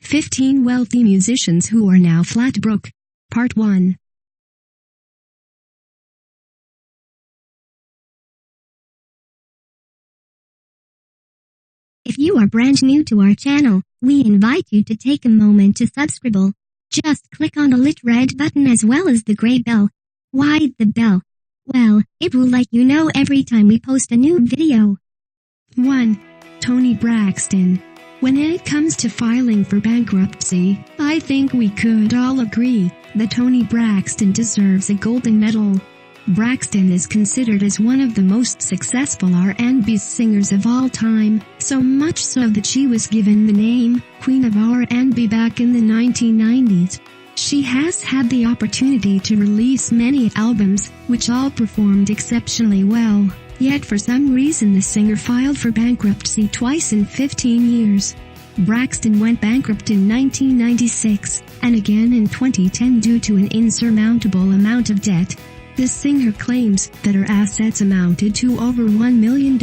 15 wealthy musicians who are now flat broke. Part 1. If you are brand new to our channel, we invite you to take a moment to subscribe. Just click on the lit red button as well as the gray bell. Why the bell? Well, it will let you know every time we post a new video. 1. Toni Braxton. When it comes to filing for bankruptcy, I think we could all agree that Toni Braxton deserves a golden medal. Braxton is considered as one of the most successful R&B singers of all time, so much so that she was given the name Queen of R&B back in the 1990s. She has had the opportunity to release many albums, which all performed exceptionally well. Yet for some reason the singer filed for bankruptcy twice in 15 years. Braxton went bankrupt in 1996, and again in 2010 due to an insurmountable amount of debt. The singer claims that her assets amounted to over $1 million,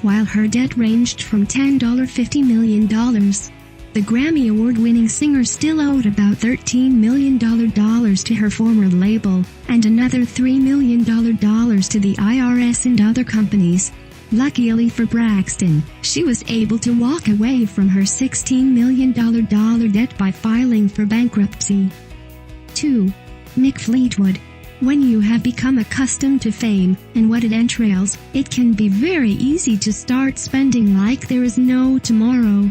while her debt ranged from $10 to $50 million. The Grammy Award-winning singer still owed about $13 million to her former label, and another $3 million to the IRS and other companies. Luckily for Braxton, she was able to walk away from her $16 million debt by filing for bankruptcy. 2. Mick Fleetwood. When you have become accustomed to fame and what it entails, it can be very easy to start spending like there is no tomorrow.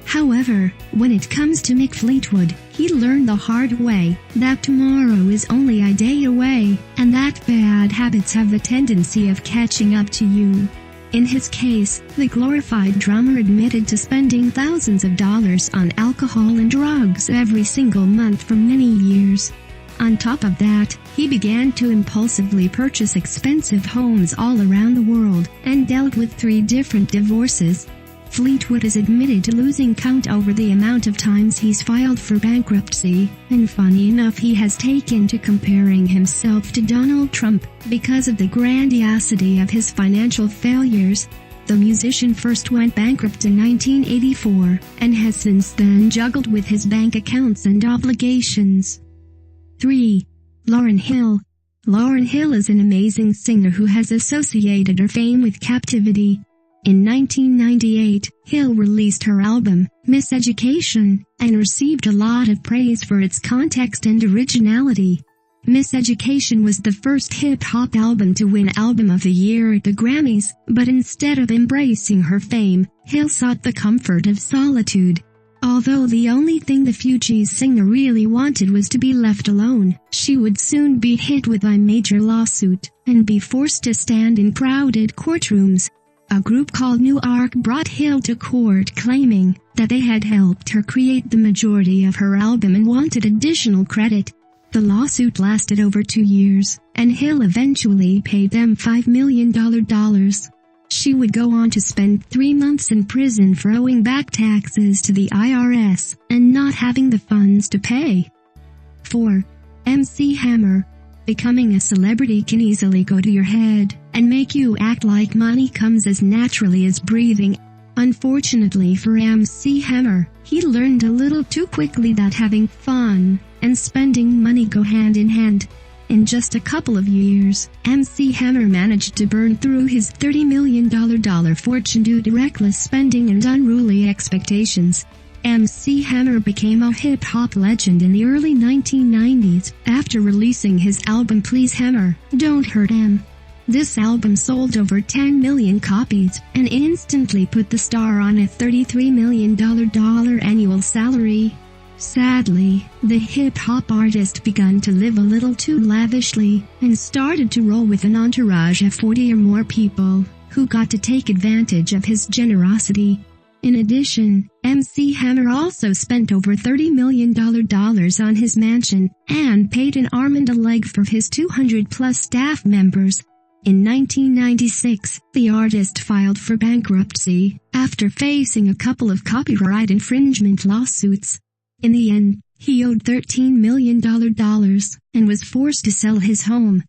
However, when it comes to Mick Fleetwood, he learned the hard way that tomorrow is only a day away, and that bad habits have the tendency of catching up to you. In his case, the glorified drummer admitted to spending thousands of dollars on alcohol and drugs every single month for many years. On top of that, he began to impulsively purchase expensive homes all around the world, and dealt with 3 different divorces. Fleetwood has admitted to losing count over the amount of times he's filed for bankruptcy, and funny enough he has taken to comparing himself to Donald Trump because of the grandiosity of his financial failures. The musician first went bankrupt in 1984, and has since then juggled with his bank accounts and obligations. 3. Lauryn Hill. Lauryn Hill is an amazing singer who has associated her fame with captivity. In 1998, Hill released her album, Miseducation, and received a lot of praise for its context and originality. Miseducation was the first hip-hop album to win Album of the Year at the Grammys, but instead of embracing her fame, Hill sought the comfort of solitude. Although the only thing the Fugees singer really wanted was to be left alone, she would soon be hit with a major lawsuit, and be forced to stand in crowded courtrooms. A group called New Ark brought Hill to court claiming that they had helped her create the majority of her album and wanted additional credit. The lawsuit lasted over 2 years, and Hill eventually paid them $5 million. She would go on to spend 3 months in prison for owing back taxes to the IRS and not having the funds to pay. 4. MC Hammer. Becoming a celebrity can easily go to your head and make you act like money comes as naturally as breathing. Unfortunately for MC Hammer, he learned a little too quickly that having fun and spending money go hand in hand. In just a couple of years, MC Hammer managed to burn through his $30 million fortune due to reckless spending and unruly expectations. MC Hammer became a hip-hop legend in the early 1990s after releasing his album Please Hammer, Don't Hurt Em. This album sold over 10 million copies and instantly put the star on a $33 million annual salary. Sadly, the hip-hop artist began to live a little too lavishly and started to roll with an entourage of 40 or more people who got to take advantage of his generosity. In addition, MC Hammer also spent over $30 million on his mansion and paid an arm and a leg for his 200-plus staff members. In 1996, the artist filed for bankruptcy after facing a couple of copyright infringement lawsuits. In the end, he owed $13 million and was forced to sell his home.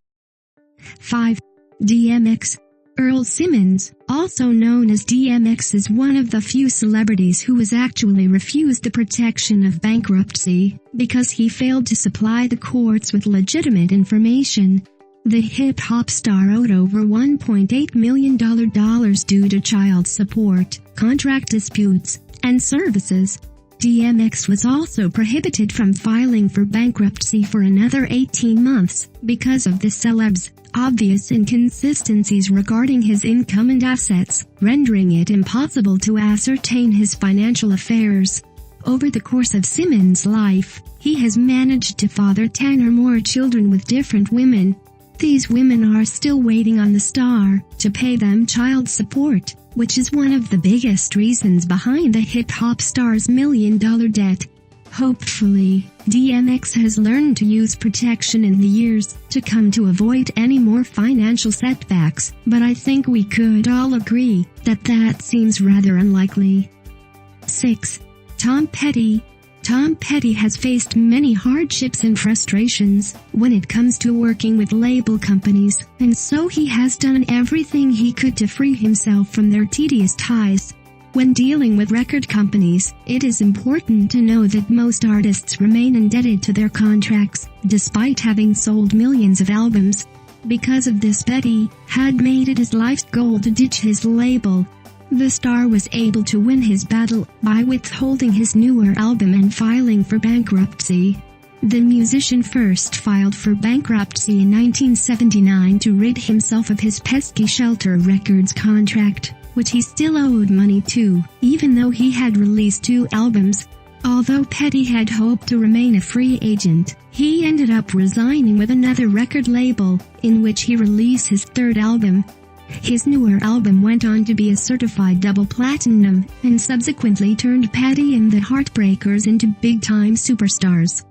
5. DMX. Earl Simmons, also known as DMX, is one of the few celebrities who was actually refused the protection of bankruptcy because he failed to supply the courts with legitimate information. The hip-hop star owed over $1.8 million due to child support, contract disputes, and services. DMX was also prohibited from filing for bankruptcy for another 18 months because of the celeb's obvious inconsistencies regarding his income and assets, rendering it impossible to ascertain his financial affairs. Over the course of Simmons' life, he has managed to father 10 or more children with different women. These women are still waiting on the star to pay them child support, which is one of the biggest reasons behind the hip-hop star's million-dollar debt. Hopefully, DMX has learned to use protection in the years to come to avoid any more financial setbacks, but I think we could all agree that seems rather unlikely. 6. Tom Petty. Tom Petty has faced many hardships and frustrations when it comes to working with label companies, and so he has done everything he could to free himself from their tedious ties. When dealing with record companies, it is important to know that most artists remain indebted to their contracts, despite having sold millions of albums. Because of this, Petty had made it his life's goal to ditch his label. The star was able to win his battle by withholding his newer album and filing for bankruptcy. The musician first filed for bankruptcy in 1979 to rid himself of his pesky Shelter Records contract, which he still owed money to, even though he had released 2 albums. Although Petty had hoped to remain a free agent, he ended up resigning with another record label, in which he released his 3rd album. His newer album went on to be a certified double platinum, and subsequently turned Petty and the Heartbreakers into big-time superstars.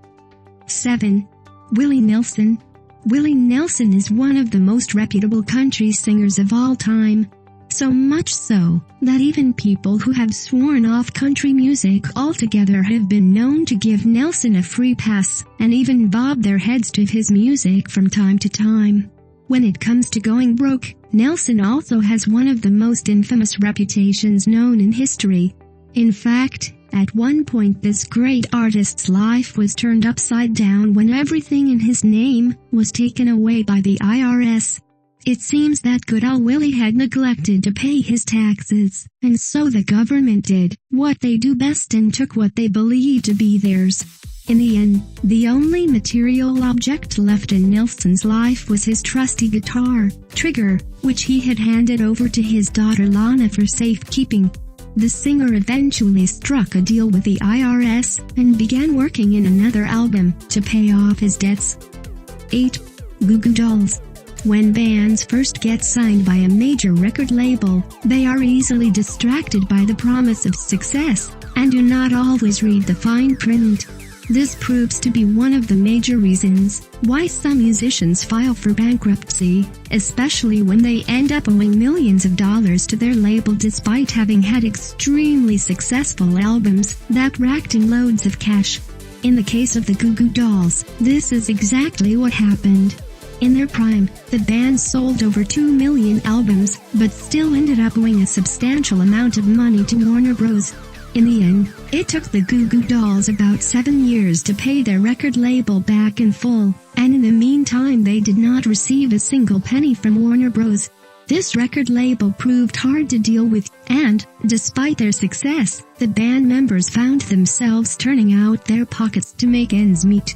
7. Willie Nelson. Willie Nelson is one of the most reputable country singers of all time. So much so, that even people who have sworn off country music altogether have been known to give Nelson a free pass, and even bob their heads to his music from time to time. When it comes to going broke, Nelson also has one of the most infamous reputations known in history. In fact, at one point this great artist's life was turned upside down when everything in his name was taken away by the IRS. It seems that good old Willie had neglected to pay his taxes, and so the government did what they do best and took what they believed to be theirs. In the end, the only material object left in Nelson's life was his trusty guitar, Trigger, which he had handed over to his daughter Lana for safekeeping. The singer eventually struck a deal with the IRS and began working in another album to pay off his debts. 8. Goo Goo Dolls. When bands first get signed by a major record label, they are easily distracted by the promise of success, and do not always read the fine print. This proves to be one of the major reasons why some musicians file for bankruptcy, especially when they end up owing millions of dollars to their label despite having had extremely successful albums that racked in loads of cash. In the case of the Goo Goo Dolls, this is exactly what happened. In their prime, the band sold over 2 million albums, but still ended up owing a substantial amount of money to Warner Bros. In the end, it took the Goo Goo Dolls about 7 years to pay their record label back in full, and in the meantime they did not receive a single penny from Warner Bros. This record label proved hard to deal with, and, despite their success, the band members found themselves turning out their pockets to make ends meet.